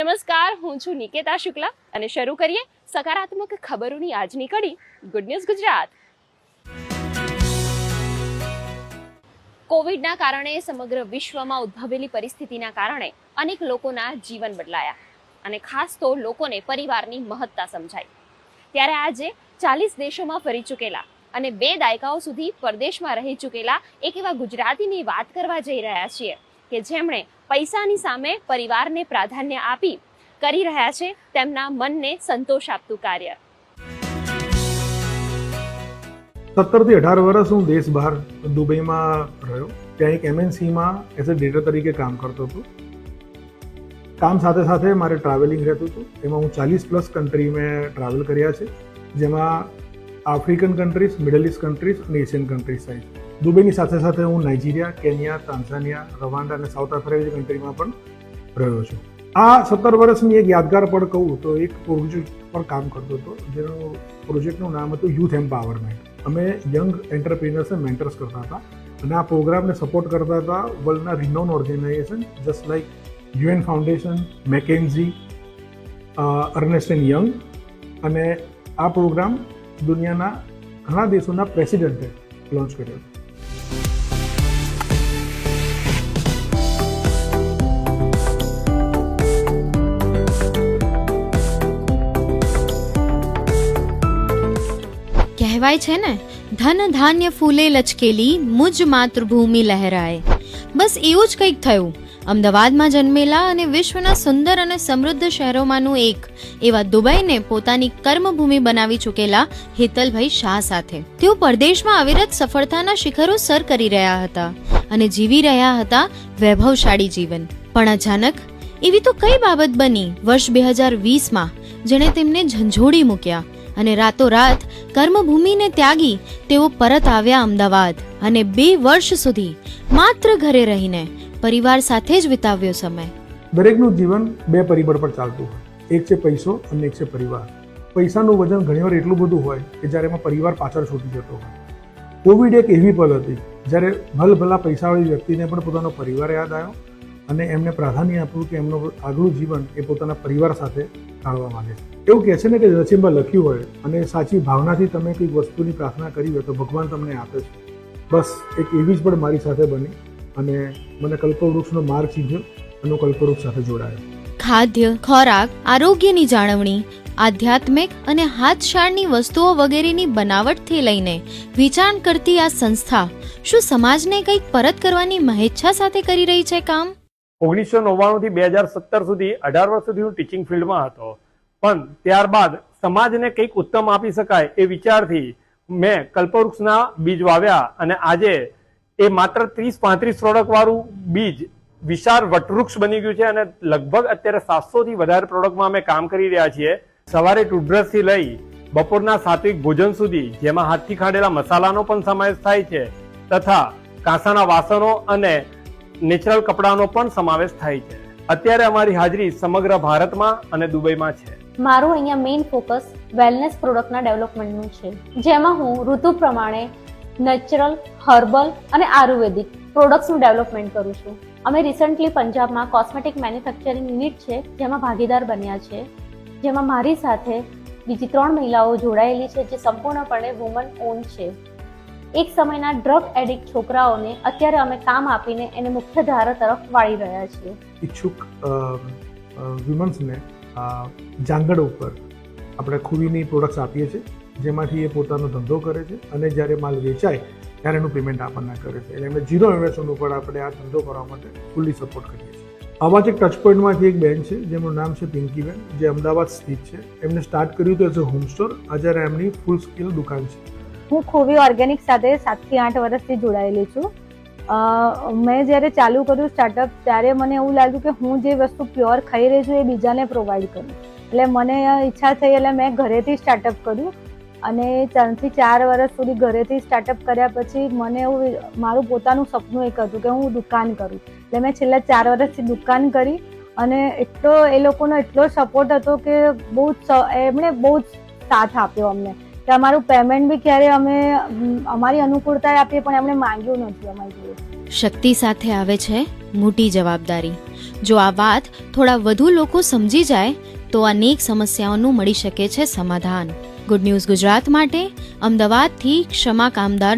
નમસ્કાર, હું છું નિકેતા શુક્લા અને શરૂ કરીએ સકારાત્મક ખબરોની આજની કડી ગુડ ન્યૂઝ ગુજરાત. કોવિડના કારણે સમગ્ર વિશ્વમાં ઉદ્ભવેલી પરિસ્થિતિના કારણે અનેક લોકોના જીવન બદલાયા અને ખાસ તો લોકોને પરિવારની મહત્તા સમજાઈ. ત્યારે આજે 40 દેશોમાં ફરી ચૂકેલા અને 2 દાયકાઓ સુધી પરદેશમાં રહી ચૂકેલા એક એવા ગુજરાતીની વાત કરવા જઈ રહ્યા છીએ કે જેમણે પૈસાની સામે પરિવારને પ્રાધાન્ય આપી કરી રહ્યા છે તેમના મનને સંતોષ આપતું કાર્ય. 17 થી 18 વર્ષ હું દેશ બહાર દુબઈમાં રહ્યો. ત્યાં એક MNCમાં એઝ અ ડેટર તરીકે કામ કરતો હતો. કામ સાથે સાથે મારે ટ્રાવેલિંગ રહેતું હતું. એમાં હું 40+ કન્ટ્રી મેં ટ્રાવેલ કર્યા છે, જેમાં African countries, middle east countries અને એશિયન કન્ટ્રીઝ સાઈડ. દુબઈની સાથે સાથે હું નાઇજીરિયા, કેન્યા, તાન્ઝાનિયા, રવાન્ડા અને સાઉથ આફ્રિકા કન્ટ્રીમાં પણ રહ્યો છું. આ 17 વર્ષની એક યાદગાર પળ કહું તો એક પ્રોજેક્ટ પર કામ કરતો હતો, જેનું પ્રોજેક્ટનું નામ હતું યુથ એમ્પાવરમેન્ટ. અમે યંગ એન્ટરપ્રિનર્સને મેન્ટર્સ કરતા હતા અને આ પ્રોગ્રામને સપોર્ટ કરતા હતા વર્લ્ડના renowned organisation just like UN foundation, McKinsey, Ernst and Young. અને આ પ્રોગ્રામ દુનિયાના ઘણા દેશોના પ્રેસિડેન્ટે લોન્ચ કર્યો. કહેવાય છે ને, ધન ધાન્ય ફૂલે લચકેલી મુજ માતૃભૂમિ લહેરાય. બસ એવું જ કંઈક થયું અમદાવાદમાં જન્મેલા અને વિશ્વના સુંદર અને સમૃદ્ધ શહેરોમાંનું એક એવા દુબઈને પોતાની કર્મભૂમિ બનાવી ચૂકેલા હેતલભાઈ શાહ સાથે. તેઓ પરદેશમાં અવિરત સફળતાના શિખરો સર કરી રહ્યા હતા અને જીવી રહ્યા હતા વૈભવશાળી જીવન. પણ અચાનક એવી તો કઈ બાબત બની વર્ષ 2020માં જેણે તેમને ઝંઝોડી મૂક્યા અને રાતોરાત કર્મભૂમિને ત્યાગી તેઓ પરત આવ્યા અમદાવાદ અને 2 વર્ષ સુધી માત્ર ઘરે રહીને પરિવાર સાથે જ વિતાવ્યો સમય. દરેકનું જીવન 2 પરિબળ પર ચાલતું હોય. એક છે પૈસો અને એક છે પરિવાર. પૈસાનું વજન ઘણીવાર એટલું બધું હોય કે જ્યારે એમાં પરિવાર પાછળ છૂટી જતો હોય. કોવિડ એક એવી પલ હતી જ્યારે ભલભલા પૈસાવાળી વ્યક્તિને પણ પોતાનો પરિવાર યાદ આવ્યો અને એમને પ્રાધાન્ય આપ્યું કે એમનું આગલું જીવન એ પોતાના પરિવાર સાથે કાઢવા માંગે છે. એવું કહે છે ને કે નસીબમાં લખ્યું હોય અને સાચી ભાવનાથી તમે કંઈક વસ્તુની પ્રાર્થના કરી હોય તો ભગવાન તમને આપે છે. બસ એક એવી જ પણ મારી સાથે બની અને મને કલ્પવૃક્ષનો માર્ગ ચીંધ્યો અને હું કલ્પવૃક્ષ સાથે જોડાયો. ખાદ્ય, ખોરાક, આરોગ્યની જાળવણી, આધ્યાત્મિક અને હાથશાળની વસ્તુઓ વગેરેની બનાવટથી લઈને વેચાણ કરતી આ સંસ્થા શું સમાજને કંઈક પરત કરવાની મહેચ્છા સાથે કરી રહી છે કામ? 1999 થી 2017 સુધી 18 વર્ષ સુધી હું ટીચિંગ ફિલ્ડમાં હતો. પણ ત્યારબાદ સમાજને કંઈક ઉત્તમ આપી શકાય એ વિચારથી મેં કલ્પવૃક્ષના બીજ વાવ્યા અને આજે એ માત્ર 30-35 પ્રોડક્ટ વાળું બીજ વિશાળ વટવૃક્ષ બની ગયું છે અને લગભગ અત્યારે 700 થી વધારે પ્રોડક્ટમાં અમે કામ કરી રહ્યા છીએ. સવારે ટૂથબ્રશથી લઈ બપોરના સાત્વિક ભોજન સુધી, જેમાં હાથથી ખાંડેલા મસાલાનો પણ સમાવેશ થાય છે તથા કાંસાના વાસણો અને નેચરલ કપડાનો પણ સમાવેશ થાય છે. અત્યારે અમારી હાજરી સમગ્ર ભારતમાં અને દુબઈમાં છે. મારું અહીંયા મેઇન ફોકસ વેલનેસ પ્રોડક્ટના ડેવલપમેન્ટનું છે, જેમાં હું ઋતુ પ્રમાણે નેચરલ, હર્બલ અને આયુર્વેદિક પ્રોડક્ટ્સનું ડેવલપમેન્ટ કરું છું. અમે રિસન્ટલી પંજાબમાં કોસ્મેટિક મેન્યુફેક્ચરિંગ યુનિટ છે જેમાં ભાગીદાર બન્યા છે, જેમાં મારી સાથે બીજી 3 મહિલાઓ જોડાયેલી છે જે સંપૂર્ણપણે વુમન ઓન છે. એક સમયના ડ્રગ એડિક્ટ છોકરાઓને અત્યારે અમે કામ આપીને એને મુખ્ય ધારા તરફ વાળી રહ્યા છીએ. ઈચ્છુક વિમન્સને જાંગડ ઉપર આપણે ખૂવીની પ્રોડક્ટ્સ આપીએ છીએ, જેમાંથી એ પોતાનો ધંધો કરે છે અને જ્યારે માલ વેચાય ત્યારે એનું પેમેન્ટ આપણને કરે છે. એટલે એમને 0 ઇન્વેસ્ટમેન્ટ ઉપર આપણે આ ધંધો કરવા માટે ફૂલ્લી સપોર્ટ કરીએ છીએ. આવા જ એક ટચ પોઈન્ટમાંથી એક બેન છે જેમનું નામ છે પિંકીબેન, જે અમદાવાદ સ્થિત છે. એમને સ્ટાર્ટ કર્યું હતું એઝ અ હોમ સ્ટોર. આજે એમની ફૂલ સ્કેલ દુકાન છે. હું ખોવી ઓર્ગેનિક સાથે 7 થી 8 વર્ષથી જોડાયેલી છું. મેં જ્યારે ચાલુ કર્યું સ્ટાર્ટઅપ ત્યારે મને એવું લાગ્યું કે હું જે વસ્તુ પ્યોર ખાઈ રહી છું એ બીજાને પ્રોવાઈડ કરું. એટલે મને ઈચ્છા થઈ એટલે મેં ઘરેથી સ્ટાર્ટઅપ કર્યું અને 3 થી 4 વર્ષ સુધી ઘરેથી સ્ટાર્ટઅપ કર્યા પછી મને એવું મારું પોતાનું સપનું એક હતું કે હું દુકાન કરું. એટલે મેં છેલ્લા 4 વર્ષથી દુકાન કરી અને એટલો એ લોકોનો એટલો સપોર્ટ હતો કે એમણે બહુ જ સાથ આપ્યો અમને કે અમારું પેમેન્ટ બી ક્યારે અમે અમારી અનુકૂળતાએ આપીએ પણ એમણે માંગ્યું નથી અમારી જોડે. શક્તિ સાથે આવે છે મોટી જવાબદારી. જો આ વાત થોડા વધુ લોકો સમજી જાય તો અનેક સમસ્યાઓનું મળી શકે છે સમાધાન. ગુડ ન્યૂઝ ગુજરાત માટે અમદાવાદથી ક્ષમા કામદાર.